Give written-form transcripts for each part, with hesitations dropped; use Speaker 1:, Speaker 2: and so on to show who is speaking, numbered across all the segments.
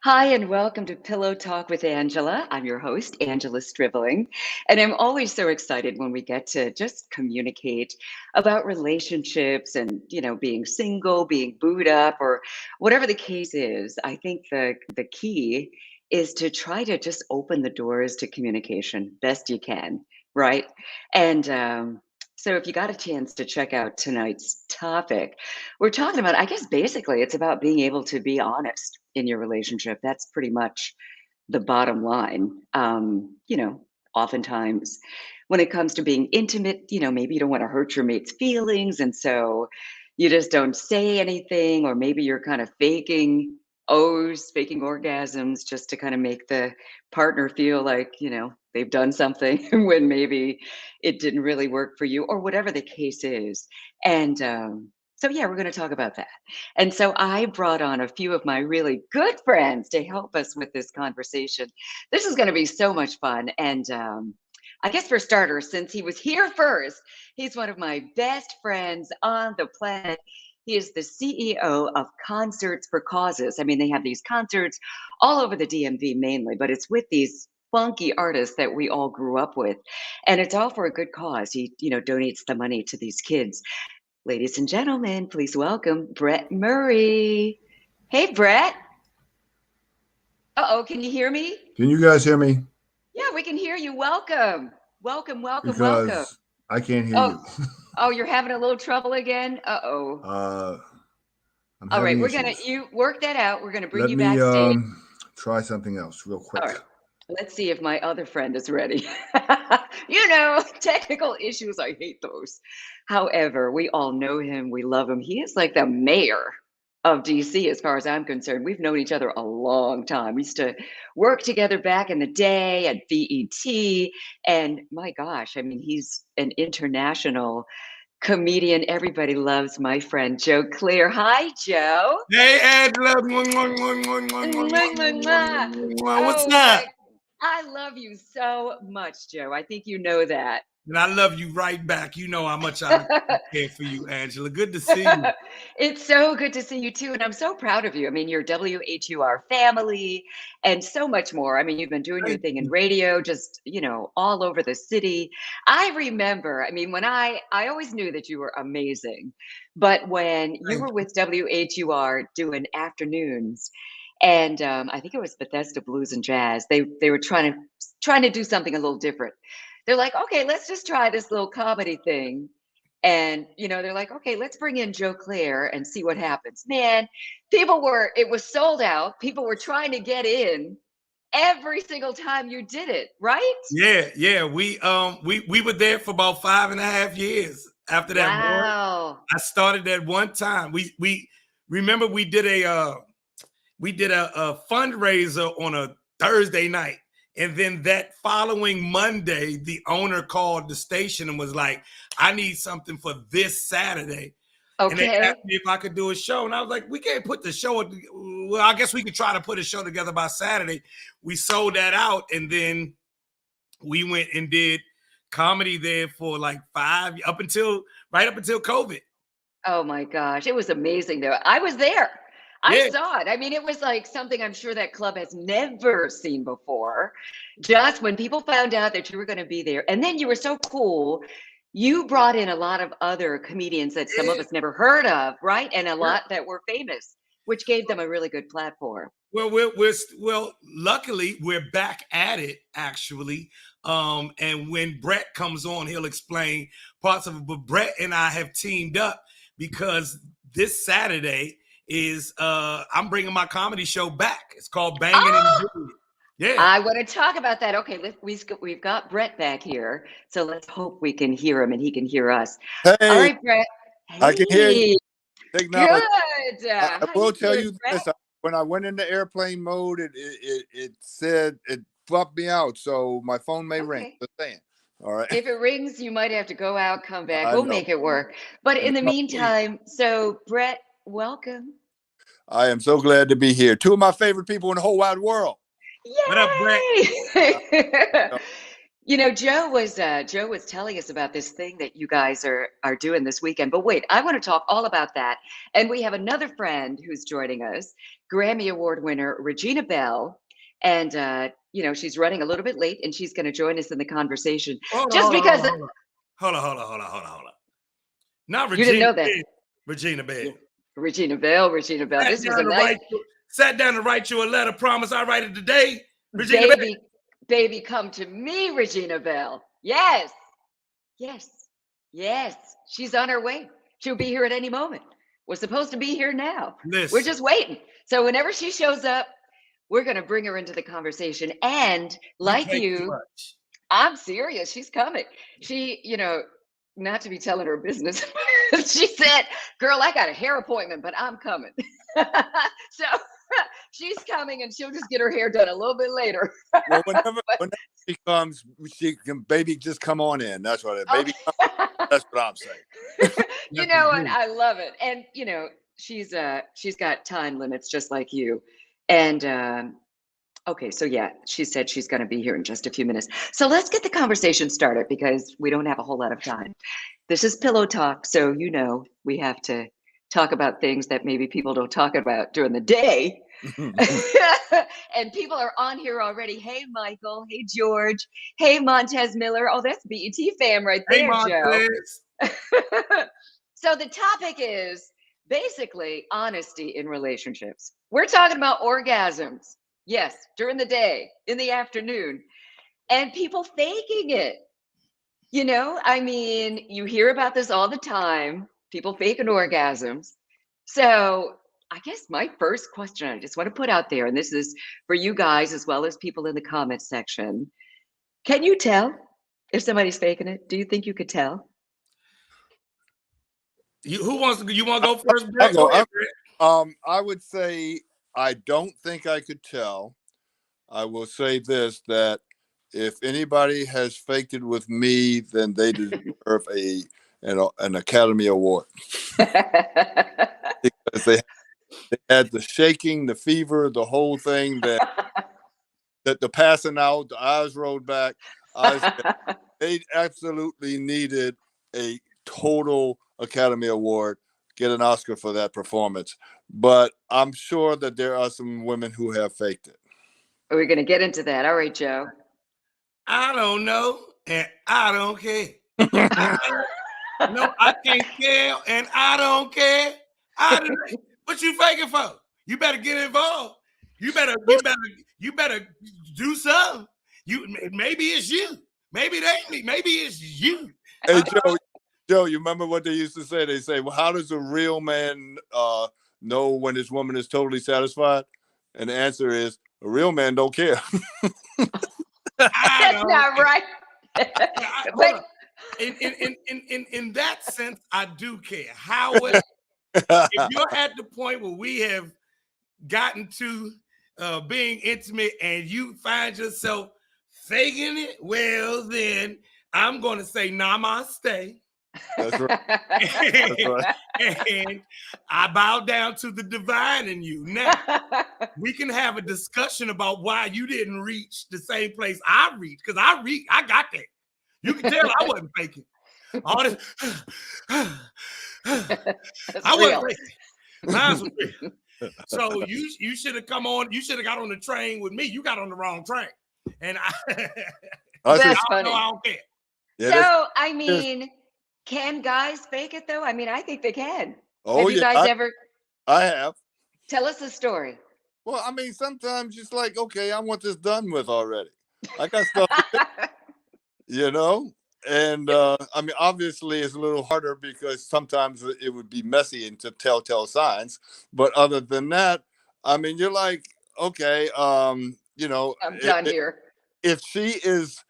Speaker 1: Hi, and welcome to Pillow Talk with Angela. I'm your host, Angela Stribling, and I'm always so excited when we get to just communicate about relationships and, being single, being booed up, or whatever the case is. I think the key is to try to just open the doors to communication best you can, right? And so if you got a chance to check out tonight's topic, we're talking about, I guess basically it's about being able to be honest in your relationship. That's pretty much the bottom line. Oftentimes when it comes to being intimate, maybe you don't want to hurt your mate's feelings. And so you just don't say anything, or maybe you're kind of faking O's, faking orgasms just to kind of make the partner feel like, they've done something when maybe it didn't really work for you, or whatever the case is. And so, yeah, we're going to talk about that. And so I brought on a few of my really good friends to help us with this conversation. This is going to be so much fun. And I guess for starters, since he was here first, he's one of my best friends on the planet. He is the CEO of Concerts for Causes. I mean, they have these concerts all over the DMV mainly, but it's with these funky artists that we all grew up with. And it's all for a good cause. He, donates the money to these kids. Ladies and gentlemen, please welcome Brett Murray. Hey, Brett. Uh-oh, can you hear me?
Speaker 2: Can you guys hear me?
Speaker 1: Yeah, we can hear you. Welcome. Welcome.
Speaker 2: Because I can't hear
Speaker 1: Oh,
Speaker 2: you.
Speaker 1: oh, you're having a little trouble again? Uh-oh.
Speaker 2: I'm
Speaker 1: All right,
Speaker 2: having
Speaker 1: we're gonna
Speaker 2: issues.
Speaker 1: you work that out. We're gonna bring
Speaker 2: Let
Speaker 1: you
Speaker 2: me
Speaker 1: backstage.
Speaker 2: try something else real quick.
Speaker 1: All right. Let's see if my other friend is ready. Technical issues, I hate those. However, we all know him, we love him. He is like the mayor of DC as far as I'm concerned. We've known each other a long time. We used to work together back in the day at BET. And my gosh, I mean, he's an international comedian. Everybody loves my friend Joe Clair. Hi, Joe.
Speaker 3: Hey, Angela.
Speaker 1: Mwah, mwah, mwah.
Speaker 3: What's
Speaker 1: Oh
Speaker 3: up?
Speaker 1: my, I love you so much, Joe. I think you know that.
Speaker 3: And I love you right back. You know how much I care for you, Angela. Good to see you.
Speaker 1: It's so good to see you too. And I'm so proud of you. I mean, your WHUR family and so much more. I mean, you've been doing your
Speaker 3: Thank
Speaker 1: thing in
Speaker 3: you.
Speaker 1: radio, just, all over the city. I remember, I mean, when I always knew that you were amazing, but when you
Speaker 3: Thank
Speaker 1: were
Speaker 3: you.
Speaker 1: with WHUR doing afternoons, and I think it was Bethesda Blues and Jazz, they were trying to do something a little different. They're like, okay, let's just try this little comedy thing. And, they're like, okay, let's bring in Joe Clair and see what happens. Man, it was sold out. People were trying to get in every single time you did it, right?
Speaker 3: Yeah. We were there for about 5.5 years. After that one,
Speaker 1: Wow.
Speaker 3: I started at one time. We remember we did a fundraiser on a Thursday night. And then that following Monday, the owner called the station and was like, I need something for this Saturday. And they
Speaker 1: Okay.
Speaker 3: asked me if I could do a show. And I was like, we can't put the show. Well, I guess we could try to put a show together by Saturday. We sold that out. And then we went and did comedy there for like right up until COVID.
Speaker 1: Oh my gosh. It was amazing though. I was there. I
Speaker 3: Yeah.
Speaker 1: saw it. I mean, it was like something I'm sure that club has never seen before. Just when people found out that you were going to be there. And then you were so cool. You brought in a lot of other comedians that some of
Speaker 3: Yeah.
Speaker 1: us never heard of, right? And a
Speaker 3: Yeah.
Speaker 1: lot that were famous, which gave them a really good platform.
Speaker 3: Well, luckily we're back at it actually. And when Brett comes on, he'll explain parts of it. But Brett and I have teamed up because this Saturday is I'm bringing my comedy show back. It's called Banging
Speaker 1: Oh,
Speaker 3: and Doing It. Yeah.
Speaker 1: I want to talk about that. Okay, we've got Brett back here, so let's hope we can hear him and he can hear us. All
Speaker 2: Hey,
Speaker 1: right, Brett.
Speaker 2: I can hear you.
Speaker 1: Hey,
Speaker 2: Acknowledge.
Speaker 1: good.
Speaker 2: I
Speaker 1: How
Speaker 2: will
Speaker 1: you
Speaker 2: tell
Speaker 1: doing,
Speaker 2: you
Speaker 1: Brett?
Speaker 2: this. When I went into airplane mode, it said it bumped me out. So my phone may ring.
Speaker 1: Okay.
Speaker 2: Just saying. All right.
Speaker 1: If it rings, you might have to go out, come back.
Speaker 2: I
Speaker 1: We'll
Speaker 2: know.
Speaker 1: make it work. But in the
Speaker 2: No,
Speaker 1: meantime, so Brett, welcome.
Speaker 2: I am so glad to be here. Two of my favorite people in the whole wide world.
Speaker 3: What up, Brett?
Speaker 1: Yay!
Speaker 2: No,
Speaker 1: You know, Joe was telling us about this thing that you guys are doing this weekend. But wait, I want to talk all about that. And we have another friend who's joining us, Grammy Award winner Regina Belle. And you know, she's running a little bit late and she's going to join us in the conversation.
Speaker 3: Hold on,
Speaker 1: Just
Speaker 3: hold on,
Speaker 1: because
Speaker 3: hold on, hold on, hold on, hold on, hold on. Not
Speaker 1: you didn't
Speaker 3: Regina
Speaker 1: know that.
Speaker 3: Belle. Regina Belle.
Speaker 1: Yeah. Regina Belle, Regina Belle. This was a nice
Speaker 3: Sat down to write you a letter. Promise I write it today. Regina Belle.
Speaker 1: baby, come to me, Regina Belle. Yes. Yes. Yes. She's on her way. She'll be here at any moment. We're supposed to be here now.
Speaker 3: Listen.
Speaker 1: We're just waiting. So whenever she shows up, we're going to bring her into the conversation. And like you, I'm serious. She's coming. She, you know, not to be telling her business, she said, girl, I got a hair appointment, but I'm coming. So she's coming and she'll just get her hair done a little bit later.
Speaker 2: Well, whenever she comes, she can, baby, just come on in. That's what it, baby. That's what I'm saying.
Speaker 1: You know what? I love it. And you know, she's got time limits just like you. And okay, so yeah, she said she's going to be here in just a few minutes. So let's get the conversation started because we don't have a whole lot of time. This is Pillow Talk, so you know we have to talk about things that maybe people don't talk about during the day. And people are on here already. Hey, Michael. Hey, George. Hey, Montez Miller. Oh, that's BET fam right there, Joe. So the topic is basically honesty in relationships. We're talking about orgasms. Yes, during the day, in the afternoon, and people faking it. You know, I mean, you hear about this all the time, people faking orgasms. So I guess my first question I just want to put out there, and this is for you guys as well as people in the comments section. Can you tell if somebody's faking it? Do you think you could tell?
Speaker 3: Who wants to? You want to go first,
Speaker 2: Brett?
Speaker 3: Go ahead,
Speaker 2: Brett. I would say I don't think I could tell. I will say this, that if anybody has faked it with me, then they deserve an Academy Award. Because they had the shaking, the fever, the whole thing, that the passing out, the eyes rolled back. They absolutely needed a total Academy Award, get an Oscar for that performance. But I'm sure that there are some women who have faked it.
Speaker 1: We're going to get into that. All right, Joe.
Speaker 3: I don't know, and I don't care. No, I can't care, and I don't care. What you faking for? You better get involved. You better do something. Maybe it's you. Maybe it ain't me. Maybe it's you.
Speaker 2: Hey, Joe, you remember what they used to say? They say, well, how does a real man know when his woman is totally satisfied? And the answer is, a real man don't care.
Speaker 1: That's not right.
Speaker 3: In that sense, I do care. However, if you're at the point where we have gotten to being intimate and you find yourself faking it, well, then I'm going to say namaste.
Speaker 2: That's right. That's right.
Speaker 3: And I bow down to the divine in you. Now, we can have a discussion about why you didn't reach the same place I reached, because I got there. You can tell I wasn't faking. All this, I wasn't faking. Mine was real. So you should have come on. You should have got on the train with me. You got on the wrong train, and
Speaker 1: that's funny.
Speaker 3: I don't care.
Speaker 1: Yeah, so I mean, can guys fake it though? I mean, I think they can.
Speaker 2: Oh,
Speaker 1: have you guys ever?
Speaker 2: I have.
Speaker 1: Tell us a story.
Speaker 2: Well, I mean, sometimes it's like, okay, I want this done with already. I got stuff to do, you know? And I mean, obviously it's a little harder because sometimes it would be messy into telltale signs. But other than that, I mean, you're like, okay, you know,
Speaker 1: I'm done here.
Speaker 2: If she is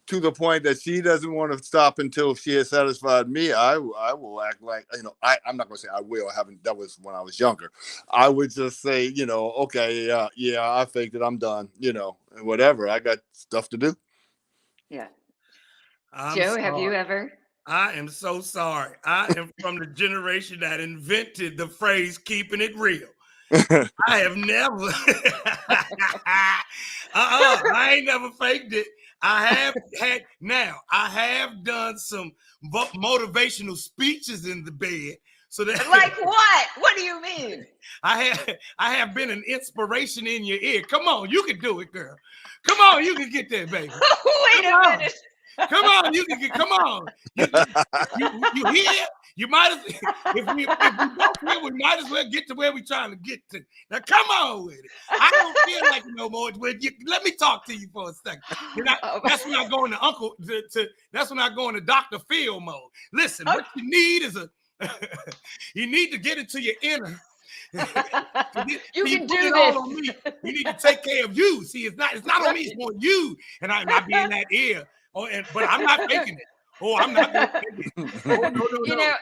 Speaker 2: to the point that she doesn't want to stop until she has satisfied me, I will act like, you know, I'm not going to say I will. That was when I was younger. I would just say, you know, okay, yeah, I faked it. I'm done, you know, whatever. I got stuff to do.
Speaker 1: Yeah. Joe, have you ever?
Speaker 3: I am so sorry. I am from the generation that invented the phrase keeping it real. I have never. I ain't never faked it. I have done some motivational speeches in the bed. So that
Speaker 1: Like what? What do you mean?
Speaker 3: I have been an inspiration in your ear. Come on, you can do it, girl. Come on, you can get that, baby.
Speaker 1: Wait a minute.
Speaker 3: Come on, you can get. Come on, you hear? You might as if we both here, we might as well get to where we're trying to get to. Now, come on with it. I don't feel like it no more. Let me talk to you for a second. That's when I go into that's when I go into Dr. Phil mode. Listen, what you need is you need to get into your inner.
Speaker 1: You can do this.
Speaker 3: On me. You need to take care of you. See, it's not on me. It's on you, and I'm not being that ear. But I'm not faking it. I'm not gonna fake it. No.
Speaker 1: You know,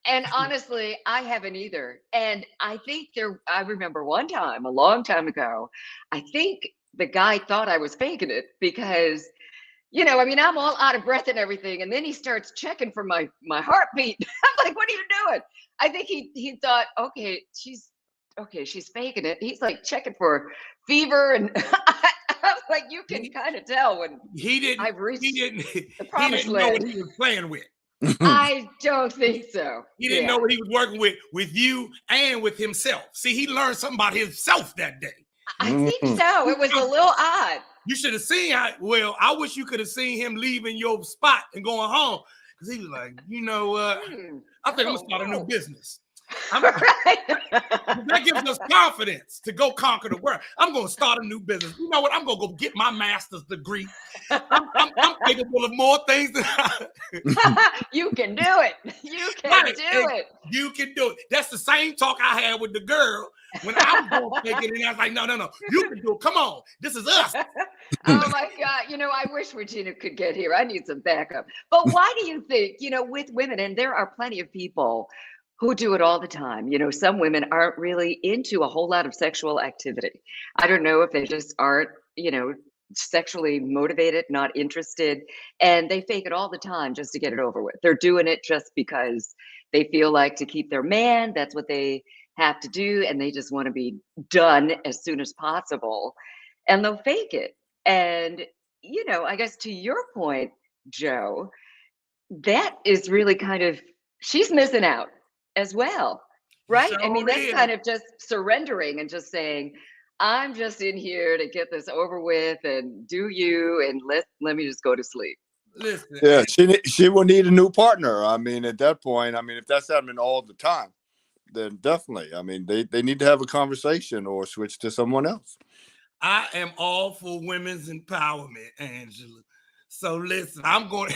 Speaker 1: and honestly, I haven't either. And I think I remember one time, a long time ago, I think the guy thought I was faking it because, I mean, I'm all out of breath and everything. And then he starts checking for my heartbeat. I'm like, what are you doing? I think he thought, okay, she's faking it. He's like checking for fever and I'm like, you can kind of tell when I've reached the promised land.
Speaker 3: Know what he was playing with.
Speaker 1: I don't think so.
Speaker 3: He didn't know what he was working with you and with himself. See, he learned something about himself that day.
Speaker 1: I think so. It was a little odd.
Speaker 3: You should have seen I wish you could have seen him leaving your spot and going home. Because he was like, you know what? I think I'm going to start a new business. That gives us confidence to go conquer the world. I'm going to start a new business. You know what? I'm going to go get my master's degree. I'm capable of more things than
Speaker 1: You can do it. You can do it.
Speaker 3: You can do it. That's the same talk I had with the girl when I was going to take it. And I was like, no. You can do it. Come on. This is us.
Speaker 1: Oh, my God. I wish Regina could get here. I need some backup. But why do you think, with women, and there are plenty of people who do it all the time. Some women aren't really into a whole lot of sexual activity. I don't know if they just aren't, sexually motivated, not interested, and they fake it all the time just to get it over with. They're doing it just because they feel like to keep their man, that's what they have to do, and they just want to be done as soon as possible, and they'll fake it. And, I guess to your point, Joe, that is really kind of, she's missing out as well, right?
Speaker 3: So
Speaker 1: I mean, that's kind of just surrendering and just saying, I'm just in here to get this over with and do you, and let me just go to sleep.
Speaker 3: Listen.
Speaker 2: Yeah, she will need a new partner. I mean, at that point, if that's happening all the time, then definitely, they need to have a conversation or switch to someone else.
Speaker 3: I am all for women's empowerment, Angela. So listen, I'm going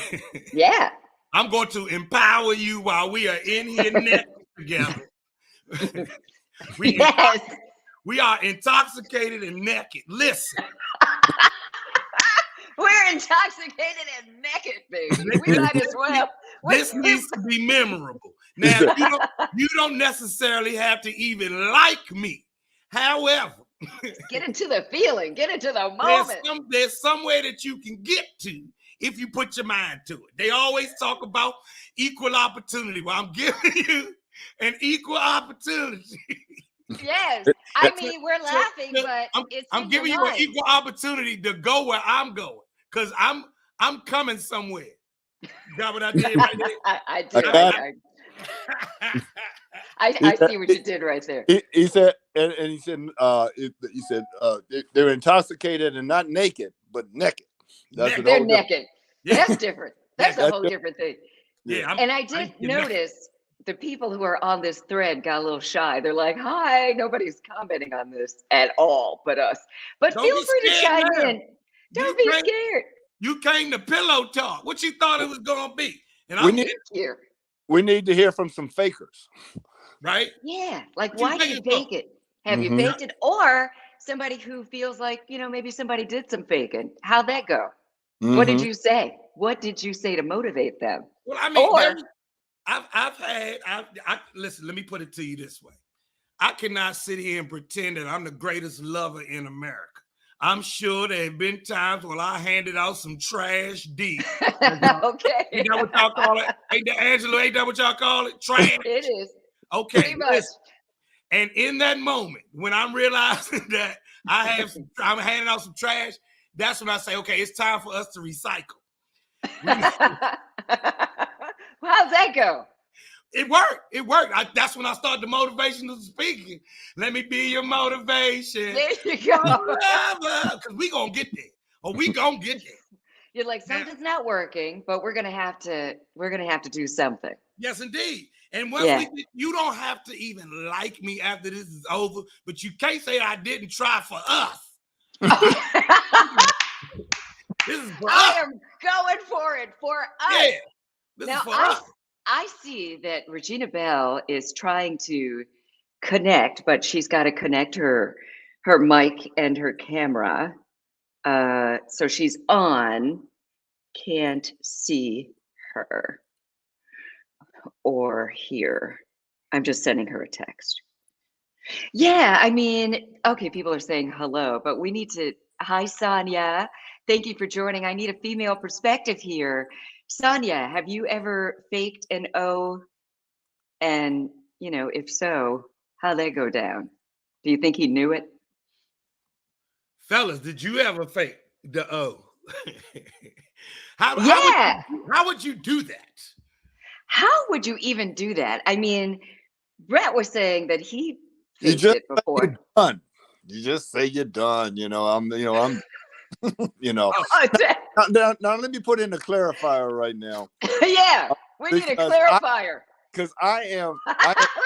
Speaker 3: to empower you while we are in here naked together. We are intoxicated and naked. Listen.
Speaker 1: We're intoxicated and naked, baby. We might as well.
Speaker 3: This needs to be memorable. Now, you don't necessarily have to even like me. However,
Speaker 1: get into the feeling, get into the moment.
Speaker 3: There's somewhere that you can get to if you put your mind to it. They always talk about equal opportunity. Well, I'm giving you an equal opportunity.
Speaker 1: Yes. I mean, we're laughing, but
Speaker 3: I'm giving you an equal opportunity to go where I'm going. Because I'm coming somewhere. Got what I did right there?
Speaker 1: I did. I see what you did right there.
Speaker 2: He said, and he said, they're intoxicated and not naked, but naked.
Speaker 1: They're naked.
Speaker 3: Yeah.
Speaker 1: That's different. That's a whole different thing.
Speaker 3: Yeah.
Speaker 1: And I did notice the people who are on this thread got a little shy. They're like, hi, nobody's commenting on this at all but us. But feel free to chime in. Don't be scared.
Speaker 3: You came to pillow talk. What you thought it was going to be? And
Speaker 2: we need to hear from some fakers.
Speaker 3: Right?
Speaker 1: Yeah. Like, why do you fake it? Have you faked it? Or somebody who feels like, maybe somebody did some faking. How'd that go? What did you say? What did you say to motivate them?
Speaker 3: Well, I mean, listen, let me put it to you this way. I cannot sit here and pretend that I'm the greatest lover in America. I'm sure there have been times when I handed out some trash D.
Speaker 1: Okay.
Speaker 3: Ain't that what y'all call it? Ain't that, Angela, ain't that what y'all call it? Trash?
Speaker 1: It is.
Speaker 3: Okay. And in that moment, when I'm realizing that I'm handing out some trash, that's when I say, okay, it's time for us to recycle.
Speaker 1: How's that go?
Speaker 3: It worked. It worked. That's when I started the motivational speaking. Let me be your motivation.
Speaker 1: There you go.
Speaker 3: Because we gonna get there. Or we gonna get there.
Speaker 1: You're like, something's not working, but we're gonna have to do something.
Speaker 3: Yes, indeed. And once you don't have to even like me after this is over, but you can't say I didn't try for us. This is for us.
Speaker 1: I am going for it for us.
Speaker 3: Yeah, this
Speaker 1: now
Speaker 3: is for us.
Speaker 1: I see that Regina Belle is trying to connect, but she's got to connect her mic and her camera. So she's on. Can't see her or hear. I'm just sending her a text. Yeah, I mean, okay, people are saying hello, but we need to. Hi, Sonia. Thank you for joining. I need a female perspective here. Sonia, have you ever faked an O? And, if so, how'd that go down? Do you think he knew it?
Speaker 3: Fellas, did you ever fake the O? How would you do that?
Speaker 1: How would you even do that? I mean, Brett was saying that he faked
Speaker 2: just
Speaker 1: it before.
Speaker 2: Say you're done. You just say you're done. I'm Now let me put in a clarifier right now.
Speaker 1: Yeah, we need a clarifier.
Speaker 2: Because I am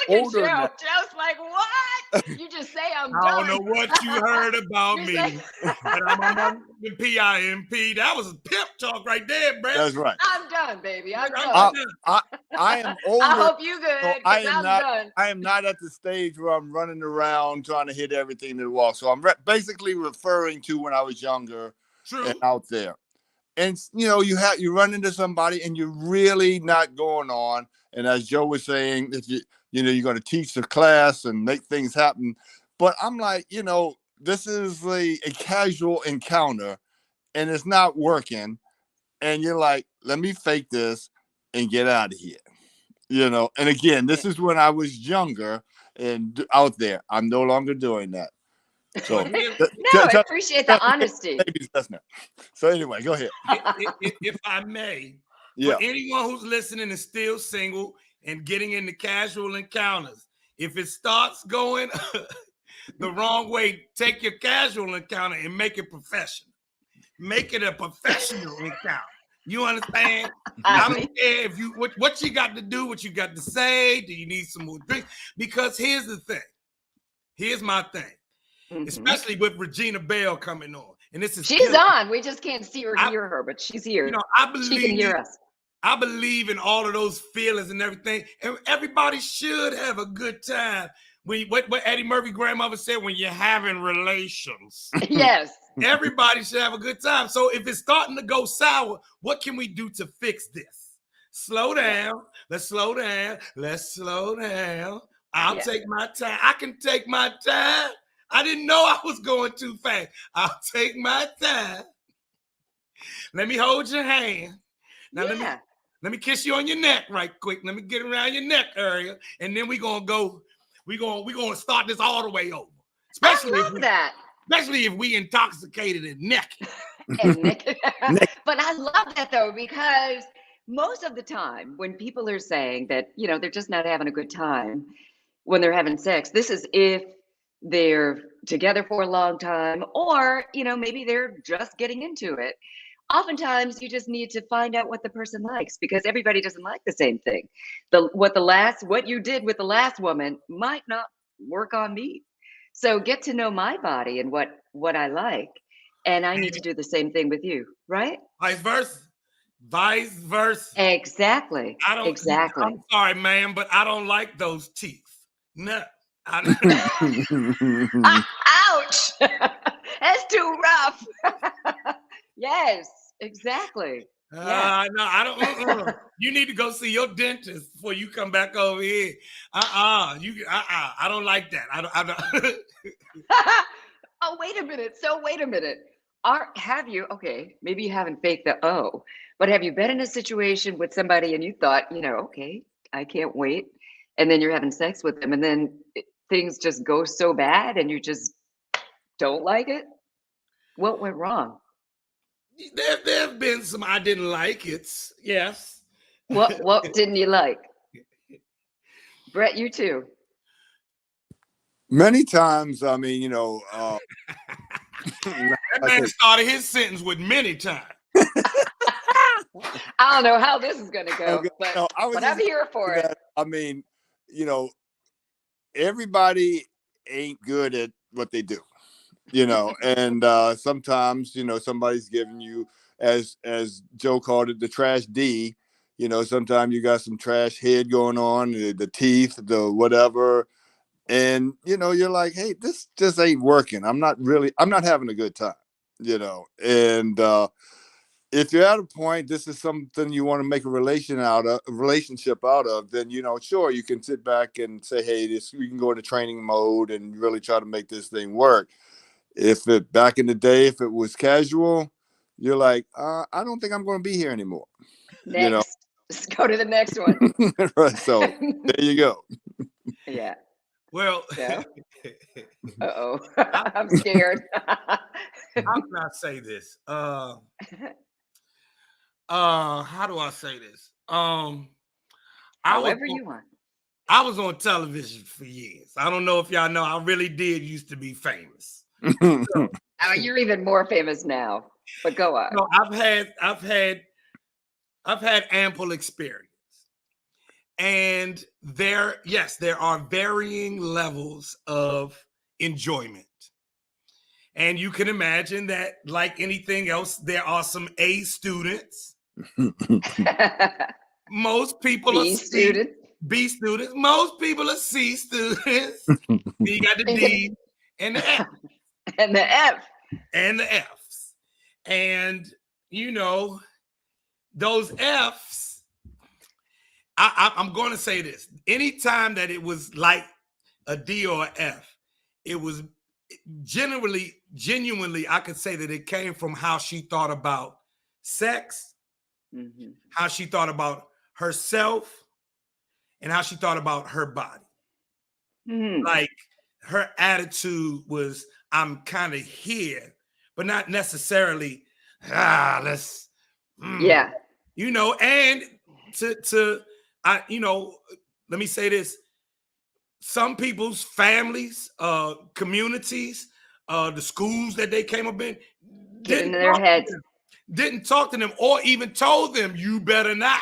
Speaker 1: older now. Joe's like, what? You just say I'm done.
Speaker 3: I don't know what you heard about me. But I'm on the PIMP. That was a pimp talk right there, Brett.
Speaker 2: That's right.
Speaker 1: I'm done, baby. I'm done.
Speaker 2: I am older.
Speaker 1: I hope you good. So I'm done.
Speaker 2: I am not at the stage where I'm running around trying to hit everything that walks. So I'm basically referring to when I was younger and out there. And you run into somebody and you're really not going on. And as Joe was saying, that you're going to teach the class and make things happen. But I'm like, this is a casual encounter and it's not working. And you're like, let me fake this and get out of here. And again, this is when I was younger and out there. I'm no longer doing that. So
Speaker 1: I appreciate the honesty.
Speaker 2: So anyway, go ahead.
Speaker 3: If I may, for anyone who's listening and still single and getting into casual encounters, if it starts going the wrong way, take your casual encounter and make it professional. Make it a professional encounter. You understand? I don't care if what you got to do, what you got to say. Do you need some more drink? Because here's the thing. Here's my thing. Mm-hmm. Especially with Regina Belle coming on. And
Speaker 1: she's on. We just can't see or hear her, but she's here. She can hear us.
Speaker 3: I believe in all of those feelings and everything. And everybody should have a good time. What Eddie Murphy grandmother said, when you're having relations.
Speaker 1: Yes.
Speaker 3: Everybody should have a good time. So if it's starting to go sour, what can we do to fix this? Slow down. Let's slow down. Let's slow down. I'll take my time. I can take my time. I didn't know I was going too fast. I'll take my time. Let me hold your hand. Now let me kiss you on your neck right quick. Let me get around your neck area. And then we're gonna start this all the way over. Especially if we intoxicated and naked.
Speaker 1: But I love that though, because most of the time when people are saying that, they're just not having a good time when they're having sex, this is if they're together for a long time, or, maybe they're just getting into it. Oftentimes you just need to find out what the person likes, because everybody doesn't like the same thing. What you did with the last woman might not work on me. So get to know my body and what I like. And I need to do the same thing with you, right?
Speaker 3: Vice versa.
Speaker 1: Exactly. Exactly.
Speaker 3: I'm sorry, man, but I don't like those teeth. No.
Speaker 1: Ouch! That's too rough. Yes, exactly.
Speaker 3: No, I don't. You need to go see your dentist before you come back over here. I don't like that. I don't.
Speaker 1: Oh, wait a minute. So wait a minute. Have you? Okay, maybe you haven't faked the O, but have you been in a situation with somebody and you thought, okay, I can't wait, and then you're having sex with them, and then things just go so bad and you just don't like it? What went wrong?
Speaker 3: There have been some I didn't like. It's yes.
Speaker 1: What didn't you like? Brett, you too.
Speaker 2: Many times, I mean,
Speaker 3: That man started his sentence with many times.
Speaker 1: I don't know how this is going to go,
Speaker 2: okay,
Speaker 1: but I'm here for it.
Speaker 2: I mean, everybody ain't good at what they do, and sometimes, somebody's giving you, as Joe called it, the trash D. Sometimes you got some trash head going on, the teeth, the whatever. And, you're like, hey, this just ain't working. I'm not having a good time, and if you're at a point, this is something you want to make a relationship out of, then, sure, you can sit back and say, hey, we can go into training mode and really try to make this thing work. Back in the day, if it was casual, you're like, I don't think I'm going to be here anymore.
Speaker 1: Next. Let's go to the next one.
Speaker 2: Right, so there you go.
Speaker 1: Yeah.
Speaker 3: Well,
Speaker 1: yeah. Uh-oh. I'm scared.
Speaker 3: How can I say this? How do I say this?
Speaker 1: However you want.
Speaker 3: I was on television for years. I don't know if y'all know, I really did used to be famous.
Speaker 1: You're even more famous now, but go on.
Speaker 3: No, I've had ample experience. And there are varying levels of enjoyment. And you can imagine that, like anything else, there are some A students. Most people are students. B students. Most people are C students. You got the D and the F.
Speaker 1: And the F.
Speaker 3: And the Fs. And, those Fs, I'm going to say this. Anytime that it was like a D or an F, it was genuinely, I could say that it came from how she thought about sex, how she thought about herself, and how she thought about her body. Like her attitude was, I'm kind of here, but not necessarily, let's,
Speaker 1: yeah.
Speaker 3: And let me say this. Some people's families, communities, the schools that they came up in,
Speaker 1: get in their heads.
Speaker 3: Didn't talk to them or even told them, you better not.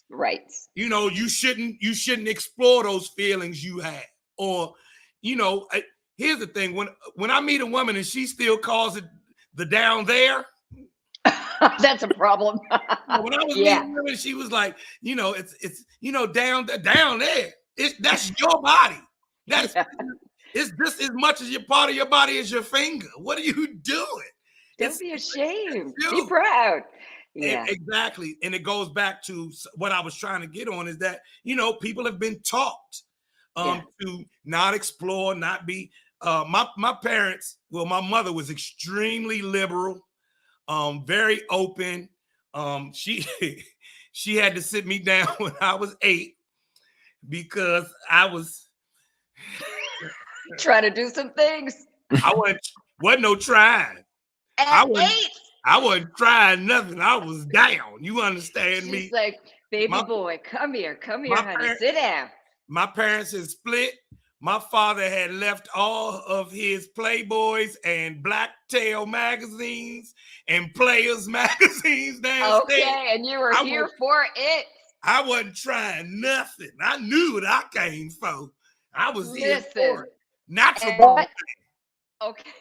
Speaker 1: Right.
Speaker 3: You shouldn't explore those feelings you had. Or, here's the thing. When I meet a woman and she still calls it the down there,
Speaker 1: that's a problem.
Speaker 3: When I was meeting her, she was like, it's down there. That's your body. It's just as much as your part of your body as your finger. What are you doing?
Speaker 1: Don't be ashamed. Be proud. Yeah,
Speaker 3: exactly. And it goes back to what I was trying to get on, is that, people have been taught to not explore, not be, my parents, my mother was extremely liberal, very open. She had to sit me down when I was 8 because I was
Speaker 1: trying to do some things.
Speaker 3: I wasn't no trying.
Speaker 1: I
Speaker 3: wasn't trying nothing. I was down. You understand me?
Speaker 1: She's like, baby boy, come here, honey, sit down.
Speaker 3: My parents had split. My father had left all of his Playboys and Blacktail magazines and Players magazines downstairs.
Speaker 1: Okay, and you were here for it.
Speaker 3: I wasn't trying nothing. I knew what I came for. I was here for it. Natural.
Speaker 1: Okay.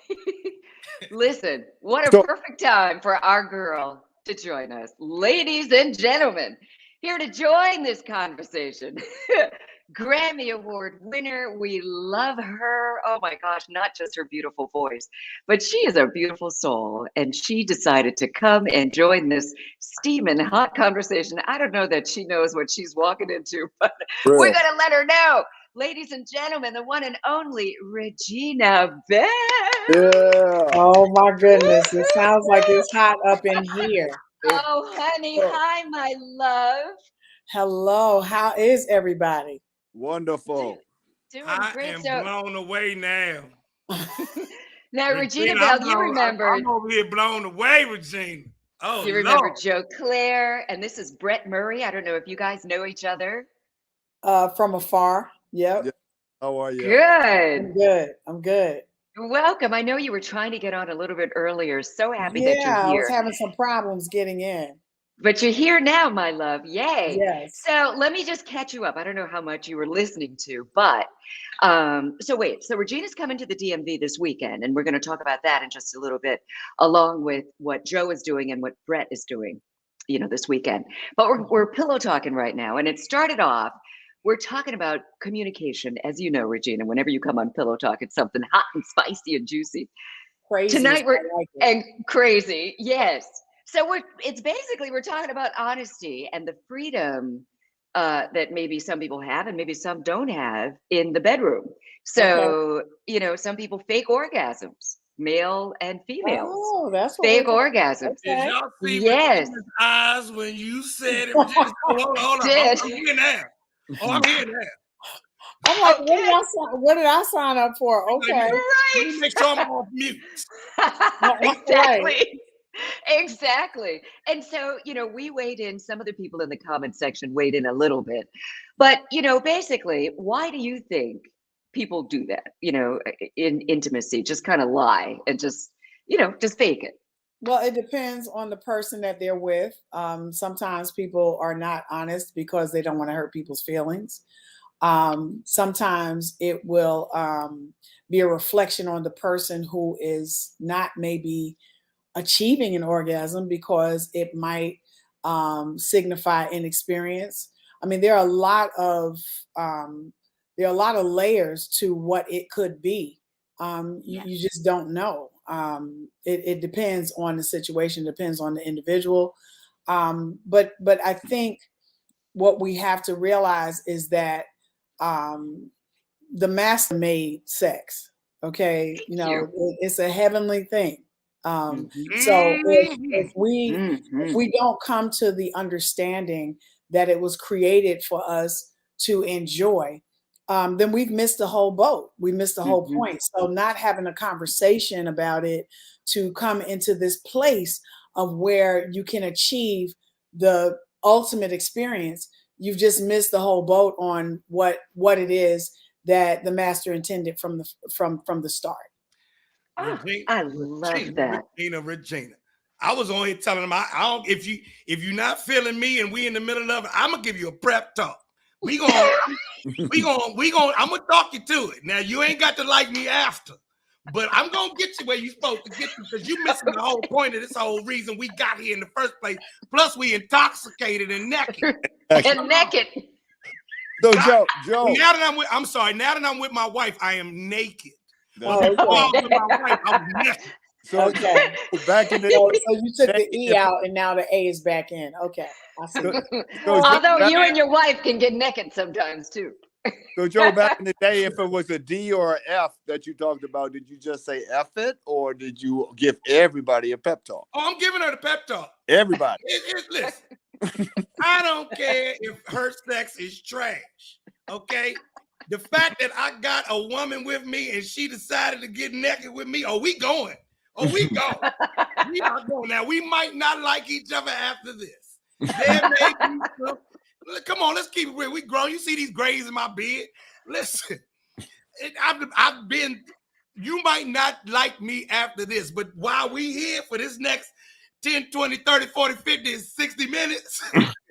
Speaker 1: Listen, what a perfect time for our girl to join us. Ladies and gentlemen, here to join this conversation, Grammy Award winner. We love her. Oh my gosh, not just her beautiful voice, but she is a beautiful soul. And she decided to come and join this steaming hot conversation. I don't know that she knows what she's walking into, but we're going to let her know. Ladies and gentlemen, the one and only Regina Belle.
Speaker 4: Yeah. Oh my goodness. It sounds like it's hot up in here.
Speaker 1: Oh, honey. Hi, my love.
Speaker 4: Hello. How is everybody?
Speaker 2: Wonderful.
Speaker 1: doing
Speaker 3: I
Speaker 1: great.
Speaker 3: am
Speaker 1: So
Speaker 3: blown away now.
Speaker 1: now, Regina
Speaker 3: Regina,
Speaker 1: Belle, you remember.
Speaker 3: I'm over here blown away, Regina. Oh
Speaker 1: You remember
Speaker 3: Lord.
Speaker 1: Joe Clair, and this is Brett Murray. I don't know if you guys know each other.
Speaker 4: From afar. Yep.
Speaker 2: Yeah. How are you?
Speaker 1: Good.
Speaker 4: I'm good. I'm good.
Speaker 1: Welcome. I know you were trying to get on a little bit earlier. So happy that you're
Speaker 4: Yeah, I was
Speaker 1: here.
Speaker 4: having some problems getting in.
Speaker 1: But you're here now, my love. Yay.
Speaker 4: Yes.
Speaker 1: So let me just catch you up. I don't know how much you were listening to, but so wait. So Regina's coming to the DMV this weekend, and we're going to talk about that in just a little bit, along with what Joe is doing and what Brett is doing, this weekend. But we're pillow talking right now, and it started off. We're talking about communication, as you know, Regina. Whenever you come on Pillow Talk, it's something hot and spicy and juicy.
Speaker 4: Crazy as
Speaker 1: Tonight we're
Speaker 4: I like it.
Speaker 1: and crazy, yes. So we're talking about honesty and the freedom that maybe some people have and maybe some don't have in the bedroom.
Speaker 4: Okay.
Speaker 1: So, some people fake orgasms, male and females.
Speaker 4: Oh, that's what we're
Speaker 1: Fake
Speaker 4: talking
Speaker 1: orgasms.
Speaker 3: Did
Speaker 4: about. Okay.
Speaker 3: y'all see
Speaker 1: Yes,
Speaker 3: Regina's eyes when you said it? Regina, hold on.
Speaker 1: did.
Speaker 3: I'm here now. Oh, I'm here now.
Speaker 4: I'm like,
Speaker 1: Okay.
Speaker 4: what did I sign up for? Okay.
Speaker 3: Let me
Speaker 1: Right.
Speaker 3: make sure I'm off mute.
Speaker 1: Exactly. Exactly. And so, we weighed in, some of the people in the comment section weighed in a little bit. But, basically, why do you think people do that, in intimacy, just kind of lie and just fake it?
Speaker 4: Well, it depends on the person that they're with. Sometimes people are not honest because they don't want to hurt people's feelings. Sometimes it will be a reflection on the person who is not maybe achieving an orgasm because it might signify inexperience. I mean, there are a lot of layers to what it could be. You just don't know. It depends on the situation, depends on the individual. But I think what we have to realize is that the master made sex. Okay,
Speaker 1: You.
Speaker 4: it's a heavenly thing. So if
Speaker 3: Mhm.
Speaker 4: we don't come to the understanding that it was created for us to enjoy, then we've missed the whole boat. We missed the whole point. So not having a conversation about it to come into this place of where you can achieve the ultimate experience, you've just missed the whole boat on what it is that the master intended from the start.
Speaker 1: Oh,
Speaker 3: Regina,
Speaker 1: I love that.
Speaker 3: Regina. I was on here telling them I don't if you're not feeling me and we in the middle of it, I'm gonna give you a prep talk. I'm gonna talk you to it. Now you ain't got to like me after, but I'm gonna get you where you're supposed to get to because you're missing the whole point of this whole reason we got here in the first place. Plus, we intoxicated and naked.
Speaker 1: And naked.
Speaker 2: So Joe,
Speaker 3: Now that I'm with my wife, I am naked.
Speaker 2: that's
Speaker 4: Oh,
Speaker 3: Before I
Speaker 4: okay.
Speaker 3: was with my wife, I was naked.
Speaker 2: so
Speaker 4: Okay.
Speaker 2: back in the
Speaker 4: So you took the
Speaker 2: day,
Speaker 4: E out and now the A is back in. Okay. I see.
Speaker 2: so,
Speaker 1: Although
Speaker 2: back,
Speaker 1: you and your wife can get naked sometimes too.
Speaker 2: so Joe, back in the day, if it was a D or an F that you talked about, did you just say F it, or did you give everybody a pep talk?
Speaker 3: Oh, I'm giving her the pep talk.
Speaker 2: Everybody.
Speaker 3: Listen, I don't care if her sex is trash. Okay. The fact that I got a woman with me and she decided to get naked with me, we going. We are going. Now, we might not like each other after this. There may be some, come on, let's keep it real. We grown. You see these grays in my beard? Listen, I've been, you might not like me after this, but while we here for this next 10, 20, 30, 40, 50, 60 minutes,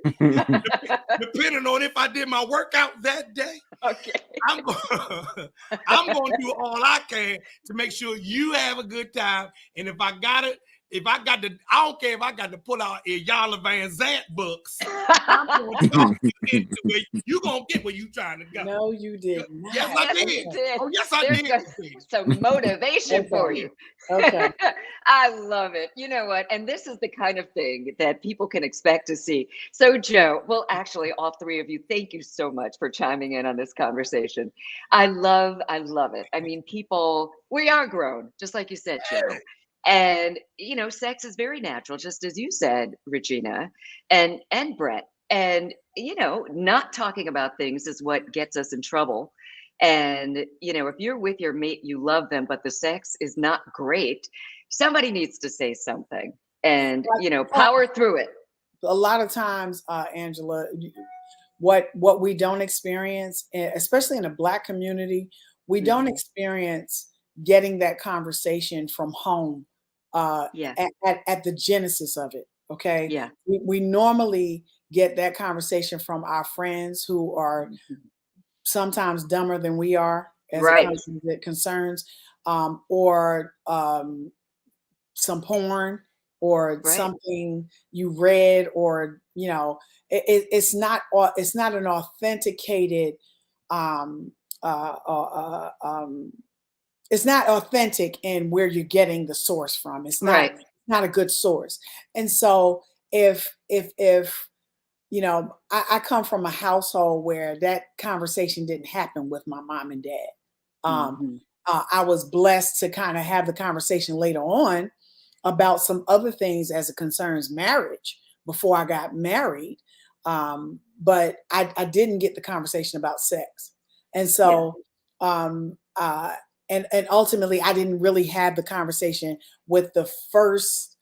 Speaker 3: depending on if I did my workout that day,
Speaker 1: Okay.
Speaker 3: I'm going to do all I can to make sure you have a good time. And if I got to, I don't care if I got to pull out Yala Van Zant books. I'm going to talk you into where you're going to get where you trying to go.
Speaker 4: No, you did not.
Speaker 3: Yes, I
Speaker 1: Yes,
Speaker 3: did.
Speaker 1: you did.
Speaker 3: Oh, yes, I
Speaker 1: There's
Speaker 3: did.
Speaker 1: some motivation for you.
Speaker 4: Okay.
Speaker 1: I love it. You know what? And this is the kind of thing that people can expect to see. So, Joe, well, actually, all three of you, thank you so much for chiming in on this conversation. I love it. I mean, we are grown, just like you said, Joe. And, sex is very natural, just as you said, Regina and Brett. And, not talking about things is what gets us in trouble. And, if you're with your mate, you love them, but the sex is not great, somebody needs to say something and,
Speaker 4: Like,
Speaker 1: power through it.
Speaker 4: a lot of times, Angela, what we don't experience, especially in the Black community, we don't experience getting that conversation from home
Speaker 1: Yeah.
Speaker 4: at the genesis of it. Okay.
Speaker 1: Yeah.
Speaker 4: We normally get that conversation from our friends who are sometimes dumber than we are as it
Speaker 1: Right.
Speaker 4: comes to the concerns, or some porn or
Speaker 1: Right.
Speaker 4: something you read, or it's not an authenticated um, uh, uh, uh, um, it's not authentic in where you're getting the source from. It's
Speaker 1: Right.
Speaker 4: not a good source. And so if I come from a household where that conversation didn't happen with my mom and dad. I was blessed to kind of have the conversation later on about some other things as it concerns marriage before I got married. But I didn't get the conversation about sex. And so, and ultimately I didn't really have the conversation with the first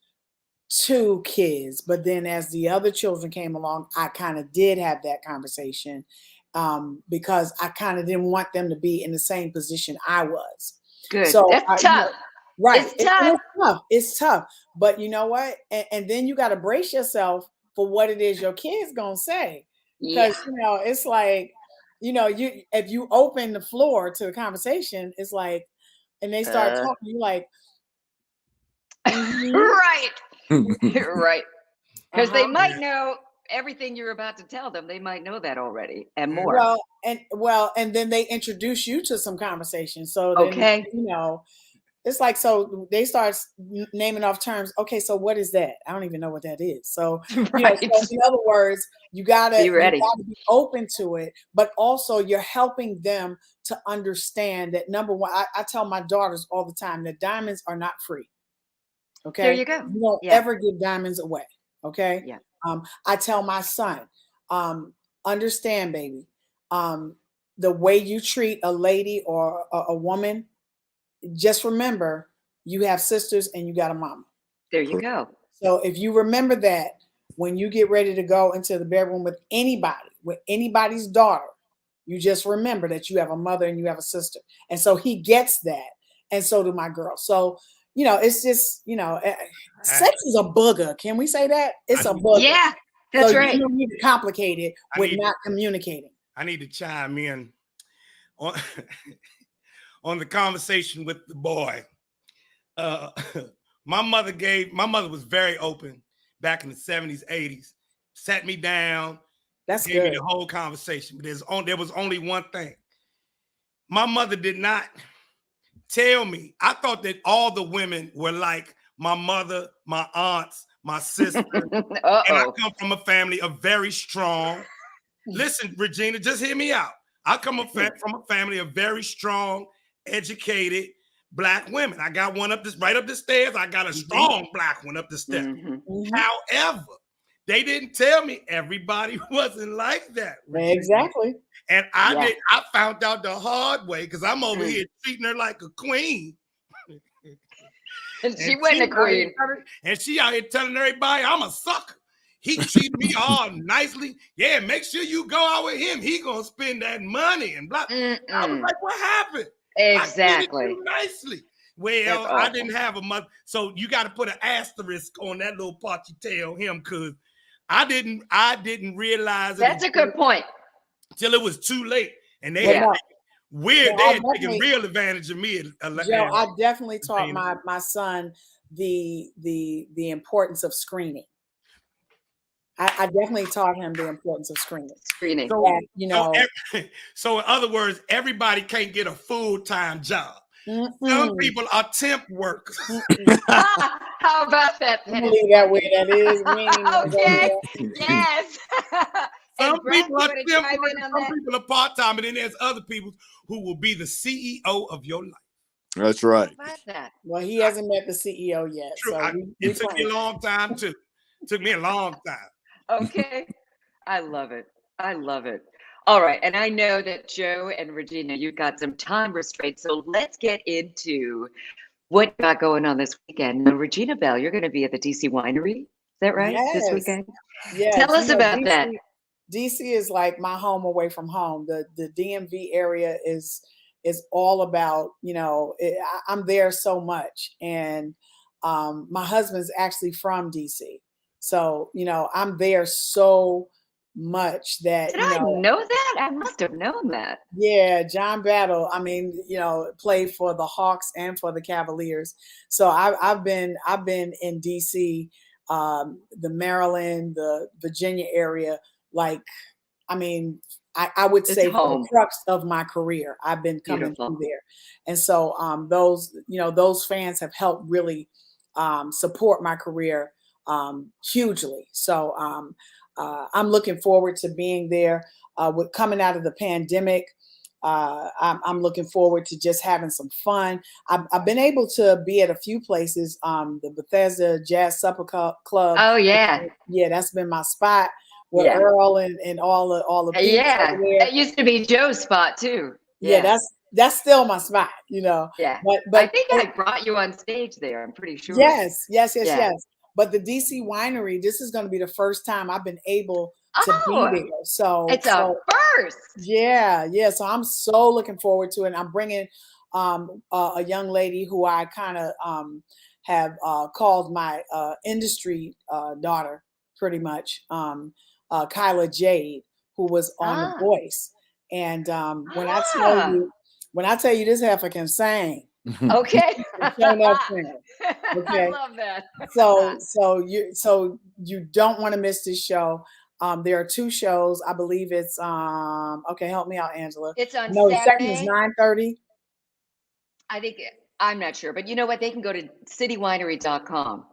Speaker 4: two kids, but then as the other children came along, I kind of did have that conversation, because I kind of didn't want them to be in the same position I was.
Speaker 1: Good.
Speaker 4: So
Speaker 1: That's tough.
Speaker 4: right.
Speaker 1: It's tough.
Speaker 4: It's tough. It's tough. But you know what? And then you got to brace yourself for what it is your kid's gonna say.
Speaker 1: Yeah.
Speaker 4: Because it's like, you if you open the floor to the conversation, it's like, and they start talking, you like,
Speaker 1: Right. Right. Because they
Speaker 4: uh-huh.
Speaker 1: might know everything you're about to tell them. They might know that already and more.
Speaker 4: And then they introduce you to some conversation. So then,
Speaker 1: Okay.
Speaker 4: it's like, so they start naming off terms. Okay, so what is that? I don't even know what that is. So,
Speaker 1: Right.
Speaker 4: so in other words, you gotta
Speaker 1: Be ready.
Speaker 4: be open to it, but also you're helping them to understand that, number one, I tell my daughters all the time that diamonds are not free. Okay.
Speaker 1: There you go.
Speaker 4: You don't
Speaker 1: Yeah.
Speaker 4: ever give diamonds away. Okay.
Speaker 1: Yeah.
Speaker 4: I tell my son, understand, baby, the way you treat a lady or a woman, just remember you have sisters and you got a mama.
Speaker 1: There you go.
Speaker 4: So if you remember that when you get ready to go into the bedroom with anybody's daughter, you just remember that you have a mother and you have a sister. And so he gets that. And so do my girl. So, it's just, sex is a booger. Can we say that? It's a booger.
Speaker 1: Yeah, that's
Speaker 4: so
Speaker 1: right.
Speaker 4: You don't need to complicate it with not communicating.
Speaker 3: I need to chime in on, on the conversation with the boy. My mother was very open back in the 70s, 80s, sat me down,
Speaker 4: That's
Speaker 3: gave
Speaker 4: good.
Speaker 3: me the whole conversation. But there was only one thing. My mother did not tell me. I thought that all the women were like my mother, my aunts, my sister. And I come from a family of very strong. Listen, Regina, just hear me out. I come from a family of very strong, educated Black women. I got one right up the stairs. I got a strong Black one up the stairs. However, they didn't tell me everybody wasn't like that. Regina.
Speaker 4: Exactly.
Speaker 3: And I found out the hard way because I'm over here treating her like a queen.
Speaker 1: And she wasn't a queen.
Speaker 3: And she out here telling everybody I'm a sucker. He treat me all nicely. Yeah, make sure you go out with him. He gonna spend that money and blah. I was like, what happened?
Speaker 1: Exactly.
Speaker 3: I did it nicely. Well, I didn't have a mother. So you got to put an asterisk on that little part you tell him, because I didn't realize
Speaker 1: that's a good point.
Speaker 3: Till it was too late. And they had weird, they had taken real advantage of me.
Speaker 4: Joe, I definitely taught my son the importance of screening. I definitely taught him the importance of screening.
Speaker 3: So in other words, everybody can't get a full-time job. Some people are temp workers.
Speaker 1: How about that?
Speaker 4: Leave that way that is.
Speaker 1: Okay. Yes.
Speaker 3: Some people are temp workers, some people are part-time, and then there's other people who will be the CEO of your life.
Speaker 2: That's right.
Speaker 1: How about that?
Speaker 4: Well, he hasn't met the CEO yet.
Speaker 3: True.
Speaker 4: So
Speaker 3: it took me a long time too. It took me a long time.
Speaker 1: Okay. I love it. I love it. All right, and I know that Joe and Regina, you've got some time restraints, so let's get into what you got going on this weekend. Now, Regina Belle, you're going to be at the DC Winery. Is that right? This
Speaker 4: Yes,
Speaker 1: weekend?
Speaker 4: yes.
Speaker 1: Tell us about that.
Speaker 4: DC is like my home away from home. The DMV area is all about, I'm there so much. And my husband's actually from DC. So, I'm there so much that,
Speaker 1: Did I know that? I must have known that.
Speaker 4: yeah, John Battle. I mean, played for the Hawks and for the Cavaliers. So I've been in DC, the Maryland, the Virginia area. Like, I mean, I would
Speaker 1: It's
Speaker 4: say for the
Speaker 1: home.
Speaker 4: crux of my career, I've been coming through
Speaker 1: Beautiful.
Speaker 4: there, and so those fans have helped really support my career hugely. So I'm looking forward to being there. With coming out of the pandemic, I'm looking forward to just having some fun. I've been able to be at a few places. The Bethesda Jazz Supper Club.
Speaker 1: Oh, yeah.
Speaker 4: Yeah, that's been my spot with
Speaker 1: Yeah.
Speaker 4: Earl and all the peeps
Speaker 1: Yeah.
Speaker 4: over there.
Speaker 1: That used to be Joe's spot, too.
Speaker 4: Yeah, that's still my spot,
Speaker 1: Yeah.
Speaker 4: But
Speaker 1: I think I brought you on stage there. I'm pretty sure.
Speaker 4: yes.
Speaker 1: Yeah.
Speaker 4: But the DC Winery, this is going to be the first time I've been able to be
Speaker 1: Oh,
Speaker 4: there. So
Speaker 1: it's a first.
Speaker 4: yeah. So I'm so looking forward to it. And I'm bringing a young lady who I kind of have called my industry daughter, pretty much, Kyla Jade, who was on The Voice. And when I tell you this heifer can sing,
Speaker 1: Okay.
Speaker 4: showing up singing.
Speaker 1: I love that.
Speaker 4: So you don't want to miss this show. There are 2 shows. I believe it's okay, help me out, Angela.
Speaker 1: It's on
Speaker 4: No, the
Speaker 1: Saturday.
Speaker 4: second is 9:30.
Speaker 1: I think I'm not sure, but you know what? They can go to citywinery.com.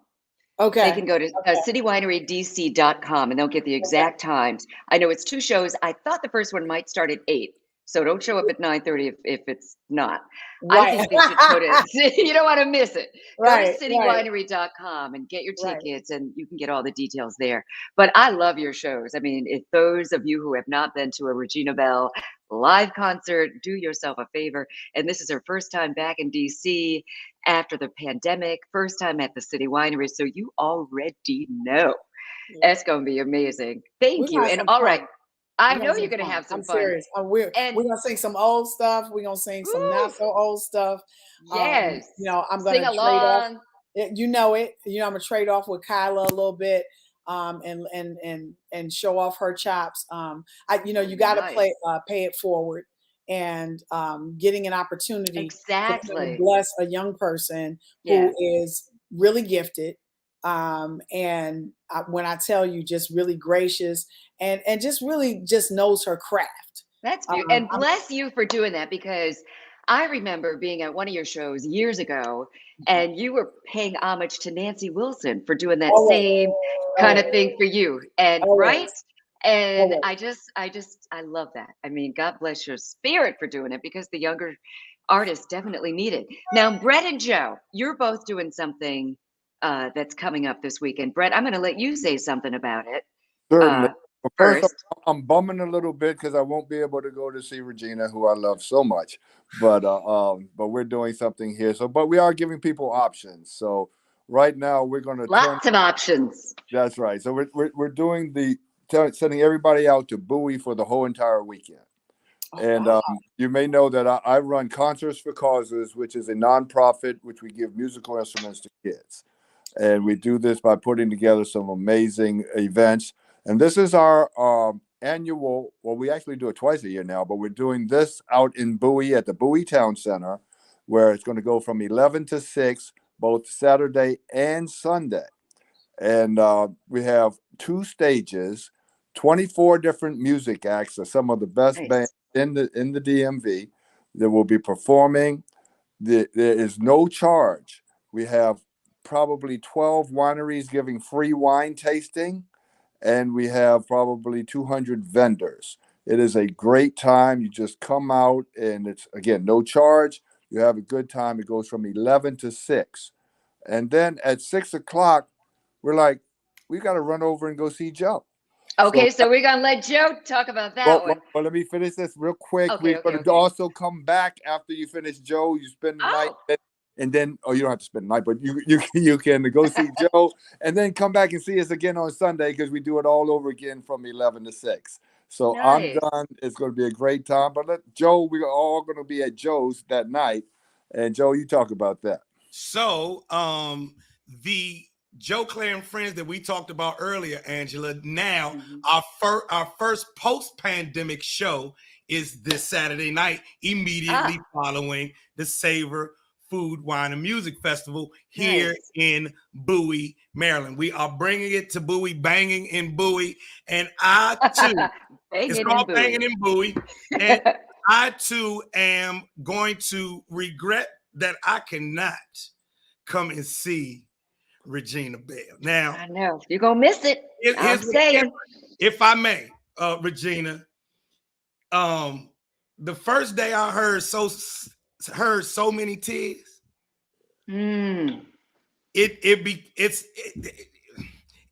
Speaker 4: Okay.
Speaker 1: They can go to citywinerydc.com and they'll get the exact times. I know it's 2 shows. I thought the first one might start at 8. So don't show up at 9:30 if it's not.
Speaker 4: Right.
Speaker 1: I think they should go to you don't want to miss it.
Speaker 4: Right.
Speaker 1: Go to citywinery.com and get your
Speaker 4: Right.
Speaker 1: tickets and you can get all the details there. But I love your shows. I mean, if those of you who have not been to a Regina Belle live concert, do yourself a favor. And this is her first time back in DC after the pandemic, first time at the City Winery. So you already know it's going to be amazing. Thank you. And all right. I know you're going to have some
Speaker 4: I'm
Speaker 1: fun.
Speaker 4: serious. We're going to sing some old stuff. We're going to sing some not so old stuff.
Speaker 1: Yes.
Speaker 4: I'm going to trade off. You know it. I'm going to trade off with Kyla a little bit and show off her chops. You got to pay it forward. And getting an opportunity to bless a young person who is really gifted. And when I tell you, just really gracious and just really just knows her craft.
Speaker 1: That's beautiful. And bless you for doing that, because I remember being at one of your shows years ago and you were paying homage to Nancy Wilson for doing that same kind of thing for you. And right. And I love that. I mean, God bless your spirit for doing it, because the younger artists definitely need it. Now, Brett and Joe, you're both doing something that's coming up this weekend. Brett, I'm going to let you say something about it.
Speaker 2: Certainly.
Speaker 1: First,
Speaker 2: I'm bumming a little bit because I won't be able to go to see Regina, who I love so much. But we're doing something here. But we are giving people options. So right now we're going to
Speaker 1: lots of options.
Speaker 2: That's right. So we're doing sending everybody out to Bowie for the whole entire weekend. And you may know that I run Concerts for Causes, which is a nonprofit which we give musical instruments to kids. And we do this by putting together some amazing events. And this is our annual, well, we actually do it twice a year now, but we're doing this out in Bowie at the Bowie Town Center, where it's going to go from 11 to 6, both Saturday and Sunday. And we have 2 stages, 24 different music acts of some of the best bands in the DMV that will be performing. There is no charge. We have probably 12 wineries giving free wine tasting, and we have probably 200 vendors. It is a great time. You just come out, and it's, again, no charge. You have a good time. It goes from 11 to 6. And then at 6 o'clock, we're like, we got to run over and go see Joe.
Speaker 1: Okay, so we're gonna let Joe talk about that one.
Speaker 2: Well, let me finish this real quick.
Speaker 1: Okay,
Speaker 2: We're
Speaker 1: okay,
Speaker 2: going to
Speaker 1: okay.
Speaker 2: also come back after you finish Joe. You spend the night,
Speaker 1: Oh,
Speaker 2: and then you don't have to spend the night, but you can go see Joe, and then come back and see us again on Sunday because we do it all over again from 11 to 6. So I'm
Speaker 1: nice.
Speaker 2: done. It's going to be a great time. But Joe, we're all going to be at Joe's that night, and Joe, you talk about that.
Speaker 3: So the Joe Clair and Friends that we talked about earlier, Angela. Now our first post-pandemic show is this Saturday night, immediately following the Savor Food, Wine, and Music Festival here in Bowie, Maryland. We are bringing it to Bowie, banging in Bowie, and I too. It's called Banging in Bowie, and I too am going to regret that I cannot come and see Regina Belle. Now,
Speaker 1: I know you're gonna miss it. I'm saying,
Speaker 3: if I may, Regina, the first day I heard so many tears.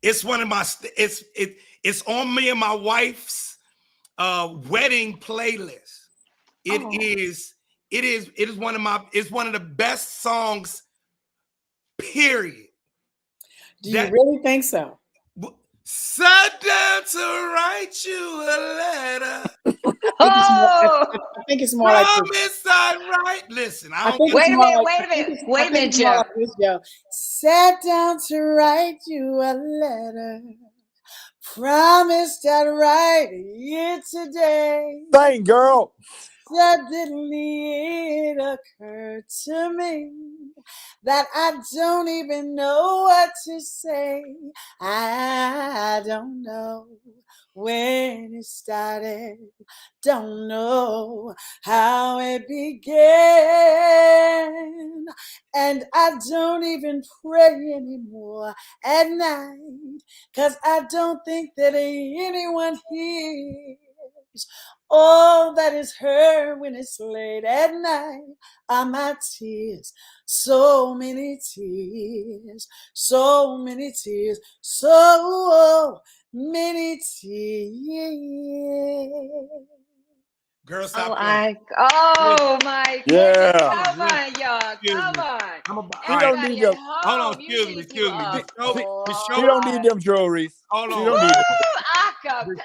Speaker 3: It's one of my it's on me and my wife's wedding playlist. It is one of the best songs. Period.
Speaker 4: Do you really think so?
Speaker 3: Sat down to write you a letter.
Speaker 4: I think it's more like
Speaker 3: this. I'd write. Listen,
Speaker 1: wait a minute, Joe.
Speaker 4: Joe. Sat down to write you a letter. Promised I'd write it today.
Speaker 2: Dang, girl.
Speaker 4: Suddenly it occurred to me that I don't even know what to say. I don't know when it started, don't know how it began, and I don't even pray anymore at night, 'cause I don't think that anyone hears. All that is heard when it's late at night are my tears. So many tears, so many tears, so many tears.
Speaker 3: Girl, stop
Speaker 1: oh my goodness. Come on, y'all. Come on.
Speaker 2: She don't need them.
Speaker 3: Hold on, excuse me.
Speaker 2: She don't need them jewelries.
Speaker 3: Hold on.
Speaker 2: She don't need them.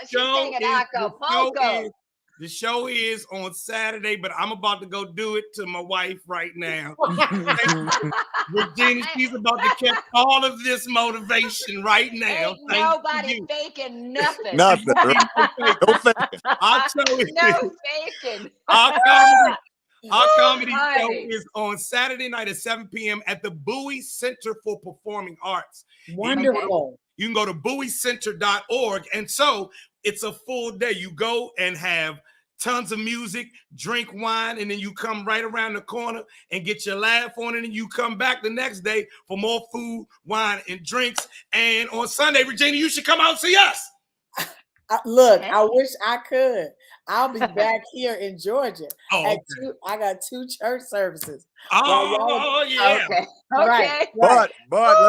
Speaker 1: She's singing Acapulco.
Speaker 3: The show is on Saturday, but I'm about to go do it to my wife right now. Regina, she's about to catch all of this motivation right now.
Speaker 1: Ain't nobody faking nothing.
Speaker 2: Nothing. No faking.
Speaker 3: I'll tell you.
Speaker 1: No faking.
Speaker 3: Our comedy show is on Saturday night at 7 p.m. at the Bowie Center for Performing Arts.
Speaker 4: Wonderful.
Speaker 3: You can go to bowiecenter.org. And so it's a full day. You go and have tons of music, drink wine, and then you come right around the corner and get your laugh on it. And you come back the next day for more food, wine, and drinks. And on Sunday, Regina, you should come out and see us.
Speaker 4: Look, I wish I could. I'll be back here in Georgia.
Speaker 3: I
Speaker 4: got 2 church services.
Speaker 3: Yeah.
Speaker 1: Okay.
Speaker 4: Right.
Speaker 2: But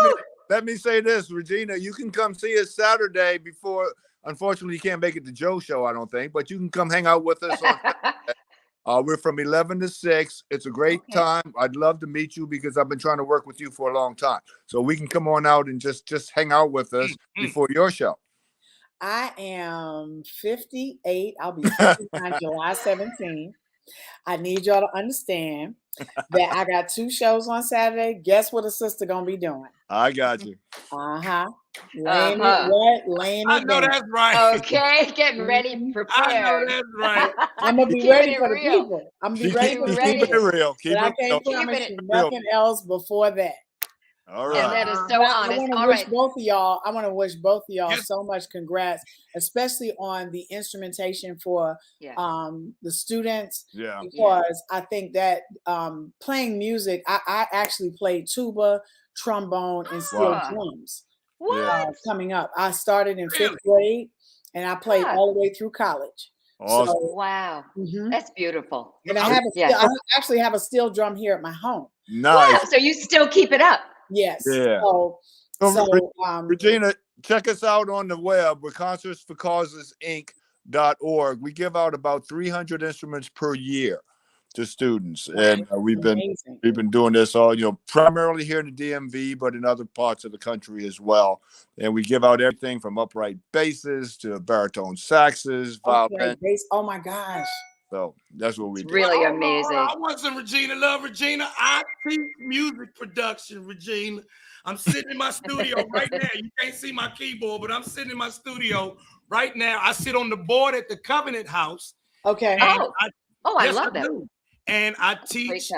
Speaker 2: let me say this, Regina, you can come see us Saturday before. Unfortunately, you can't make it to Joe's show, I don't think, but you can come hang out with us on Saturday. We're from 11 to 6. It's a great time. I'd love to meet you because I've been trying to work with you for a long time. So we can come on out and just hang out with us before your show.
Speaker 4: I am 58. I'll be 50 on July 17th. I need y'all to understand that I got 2 shows on Saturday. Guess what a sister gonna be doing?
Speaker 2: I got you.
Speaker 4: Laying it
Speaker 3: I know
Speaker 4: down.
Speaker 3: that's right.
Speaker 1: Okay, getting ready, prepared.
Speaker 3: I know that's right.
Speaker 4: I'm gonna be ready for the people. I'm gonna be ready for the
Speaker 2: Keep
Speaker 4: people.
Speaker 2: it real.
Speaker 4: But I can't promise you nothing else before that.
Speaker 2: All right.
Speaker 1: And that is so honest.
Speaker 4: I want to wish both of y'all so much congrats, especially on the instrumentation for the students.
Speaker 2: Yeah.
Speaker 4: Because I think that playing music, I actually played tuba, trombone, and steel drums. Coming up. I started in 5th grade and I played all the way through college.
Speaker 2: Awesome.
Speaker 4: So,
Speaker 1: wow. That's beautiful.
Speaker 4: And I actually have a steel drum here at my home.
Speaker 2: Nice.
Speaker 1: Wow. So you still keep it up?
Speaker 4: Yes.
Speaker 2: Yeah.
Speaker 4: So
Speaker 2: Regina, check us out on the web. We're concertsforcausesinc.org. We give out about 300 instruments per year to students, and we've been doing this all, primarily here in the DMV, but in other parts of the country as well. And we give out everything from upright basses to baritone saxes, violin.
Speaker 4: Oh my gosh!
Speaker 2: So that's what we do.
Speaker 1: Really amazing.
Speaker 3: I want some Regina love, Regina. I teach music production, Regina. I'm sitting in my studio right now. You can't see my keyboard, but I'm sitting in my studio right now. I sit on the board at the Covenant House.
Speaker 4: Okay.
Speaker 1: I love that.
Speaker 3: And I teach.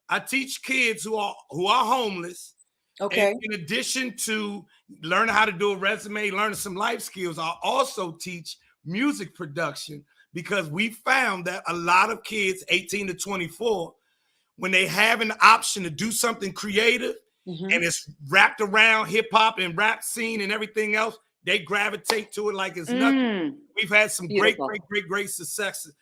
Speaker 3: I teach kids who are homeless.
Speaker 4: Okay.
Speaker 3: And in addition to learning how to do a resume, learning some life skills, I also teach music production, because we found that a lot of kids 18 to 24, when they have an option to do something creative, and it's wrapped around hip hop and rap scene and everything else, they gravitate to it like it's nothing. We've had some great successes.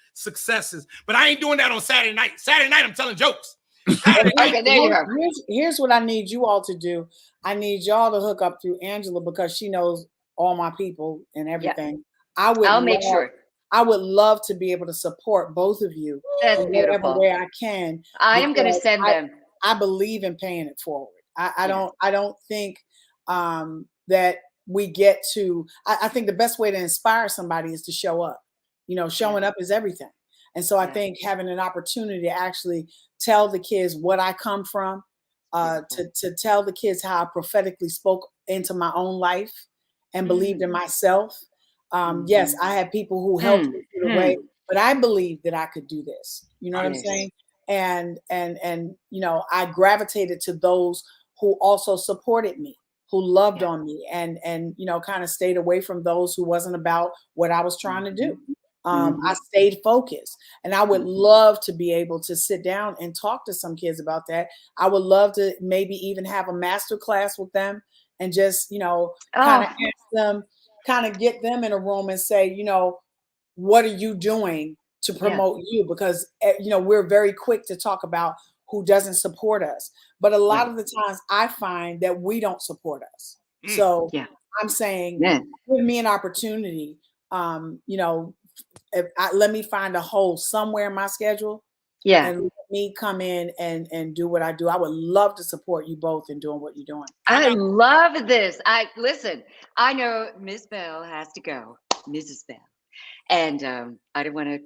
Speaker 3: But I ain't doing that on Saturday night. Saturday night, I'm telling jokes.
Speaker 1: Okay, there you go.
Speaker 4: Here's what I need you all to do. I need y'all to hook up through Angela, because she knows all my people and everything. Yeah.
Speaker 1: I'll make sure.
Speaker 4: I would love to be able to support both of you.
Speaker 1: That's
Speaker 4: in
Speaker 1: beautiful.
Speaker 4: whatever way I can.
Speaker 1: I am going to send them.
Speaker 4: I believe in paying it forward. I don't think that we get to. I think the best way to inspire somebody is to show up. Showing up is everything. And so I think having an opportunity to actually tell the kids what I come from, to tell the kids how I prophetically spoke into my own life and believed in myself. Yes, I had people who helped me through the way, but I believed that I could do this. You know what I'm saying? And I gravitated to those who also supported me, who loved on me, and kind of stayed away from those who wasn't about what I was trying to do. I stayed focused, and I would love to be able to sit down and talk to some kids about that. I would love to maybe even have a master class with them and just, kind of ask them, kind of get them in a room and say, what are you doing to promote you? Because, we're very quick to talk about who doesn't support us. But a lot of the times I find that we don't support us. So I'm saying, give me an opportunity, let me find a hole somewhere in my schedule. And let me come in and do what I do. I would love to support you both in doing what you're doing.
Speaker 1: I love this. I know Miss Belle has to go, Mrs. Belle. And I don't want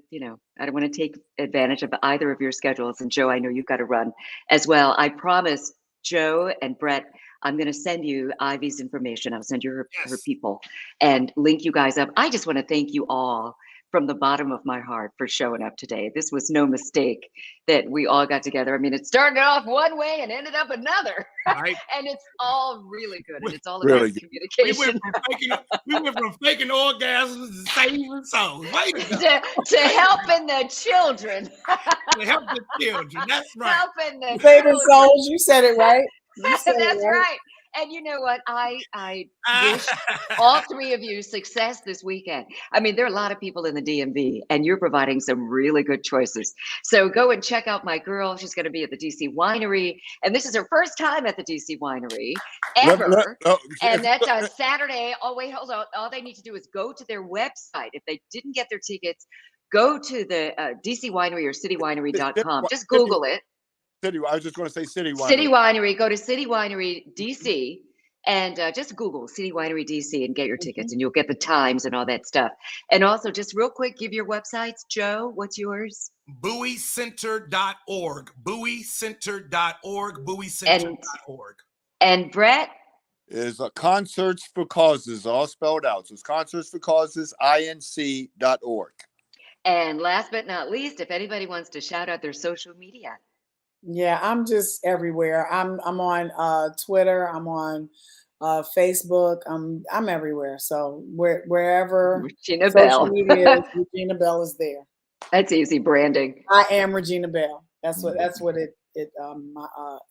Speaker 1: to take advantage of either of your schedules. And Joe, I know you've got to run as well. I promise, Joe and Brett, I'm going to send you Ivy's information. I'll send you her people and link you guys up. I just want to thank you all from the bottom of my heart for showing up today. This was no mistake that we all got together. I mean, it started off one way and ended up another.
Speaker 3: Right.
Speaker 1: And it's all really good. And it's all about communication.
Speaker 3: We went from faking orgasms to saving souls.
Speaker 1: to helping the children.
Speaker 3: To help the children. That's right.
Speaker 1: Helping the
Speaker 4: saving souls. You said it right.
Speaker 1: That's right. And you know what? I wish all three of you success this weekend. I mean, there are a lot of people in the DMV, and you're providing some really good choices. So go and check out my girl. She's going to be at the DC Winery, and this is her first time at the DC Winery ever. And that's on Saturday. Oh, wait, hold on. All they need to do is go to their website. If they didn't get their tickets, go to the DC Winery or citywinery.com. Just Google it.
Speaker 2: I was just going to say City Winery.
Speaker 1: City Winery. Go to City Winery DC and just Google City Winery DC and get your tickets, and you'll get the times and all that stuff. And also, just real quick, give your websites. Joe, what's yours?
Speaker 3: BowieCenter.org. BowieCenter.org. BowieCenter.org.
Speaker 1: And Brett?
Speaker 2: Is Concerts for Causes, all spelled out. So it's Concerts for Causes, inc.org.
Speaker 1: And last but not least, if anybody wants to shout out their social media.
Speaker 4: Yeah, I'm just everywhere. I'm on Twitter. I'm on Facebook. I'm everywhere. So wherever
Speaker 1: Regina
Speaker 4: social
Speaker 1: Belle.
Speaker 4: media is, Regina Belle is there.
Speaker 1: That's easy branding.
Speaker 4: I am Regina Belle. That's what my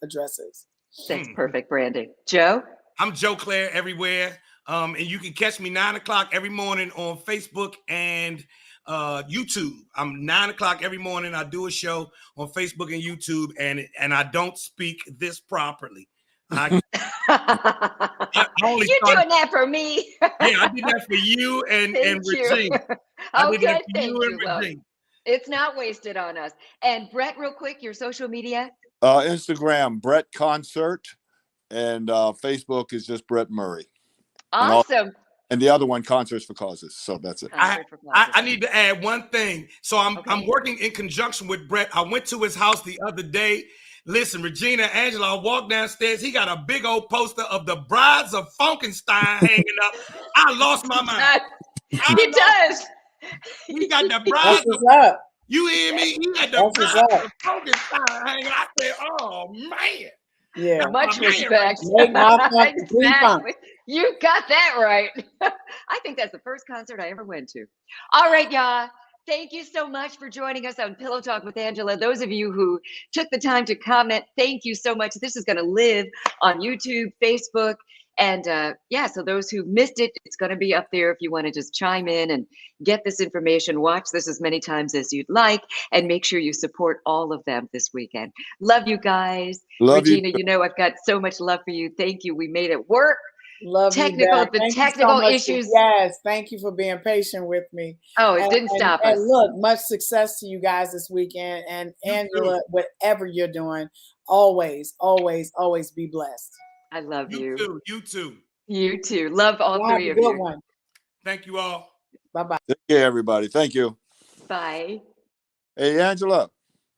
Speaker 4: address is.
Speaker 1: That's perfect branding. Joe?
Speaker 3: I'm Joe Clair everywhere. And you can catch me 9:00 every morning on Facebook and YouTube. I'm 9:00 every morning. I do a show on Facebook and YouTube, and I don't speak this properly. I only
Speaker 1: You're
Speaker 3: started.
Speaker 1: doing that for me.
Speaker 3: Yeah, I did that for you and
Speaker 1: Thank you.
Speaker 3: Regina. I did that
Speaker 1: Okay,
Speaker 3: for
Speaker 1: thank
Speaker 3: you
Speaker 1: you.
Speaker 3: and
Speaker 1: Well,
Speaker 3: Regina.
Speaker 1: it's not wasted on us. And Brett, real quick, your social media?
Speaker 2: Instagram, Brett Concert, and Facebook is just Brett Murray.
Speaker 1: Awesome.
Speaker 2: And the other one, Concerts for Causes. So that's it.
Speaker 1: Concert for Causes.
Speaker 3: I need to add one thing. So I'm
Speaker 1: Okay.
Speaker 3: working in conjunction with Brett. I went to his house the other day. Listen, Regina, Angela, I walked downstairs. He got a big old poster of the Brides of Frankenstein hanging up. I lost my mind.
Speaker 1: He does.
Speaker 3: He got the
Speaker 4: That's
Speaker 3: Brides of,
Speaker 4: what's up.
Speaker 3: you hear me? He got the
Speaker 4: That's what's
Speaker 3: Brides
Speaker 4: up.
Speaker 3: of Frankenstein hanging. I said, oh man.
Speaker 4: Yeah.
Speaker 1: Much
Speaker 3: man,
Speaker 1: respect.
Speaker 4: Make my funk the free funk.
Speaker 1: Exactly. You got that right. I think that's the first concert I ever went to. All right, y'all. Thank you so much for joining us on Pillow Talk with Angela. Those of you who took the time to comment, thank you so much. This is going to live on YouTube, Facebook, and yeah, so those who missed it, it's going to be up there if you want to just chime in and get this information. Watch this as many times as you'd like, and make sure you support all of them this weekend. Love you guys.
Speaker 2: Love
Speaker 1: Regina,
Speaker 2: you.
Speaker 1: you know I've got so much love for you. Thank you. We made it work.
Speaker 4: Love
Speaker 1: Technical,
Speaker 4: you back.
Speaker 1: the
Speaker 4: Thank
Speaker 1: technical
Speaker 4: you so much
Speaker 1: issues.
Speaker 4: yes, thank you for being patient with me.
Speaker 1: Oh, it didn't stop us.
Speaker 4: And look, much success to you guys this weekend. And Angela, whatever you're doing, always, always, always be blessed.
Speaker 1: I love you.
Speaker 3: too. You too.
Speaker 1: You too. Love all
Speaker 4: Have
Speaker 1: three
Speaker 4: a
Speaker 1: of
Speaker 4: good
Speaker 1: you.
Speaker 4: one.
Speaker 3: Thank you all.
Speaker 4: Bye-bye.
Speaker 2: Take care, everybody. Thank you.
Speaker 1: Bye.
Speaker 2: Hey, Angela.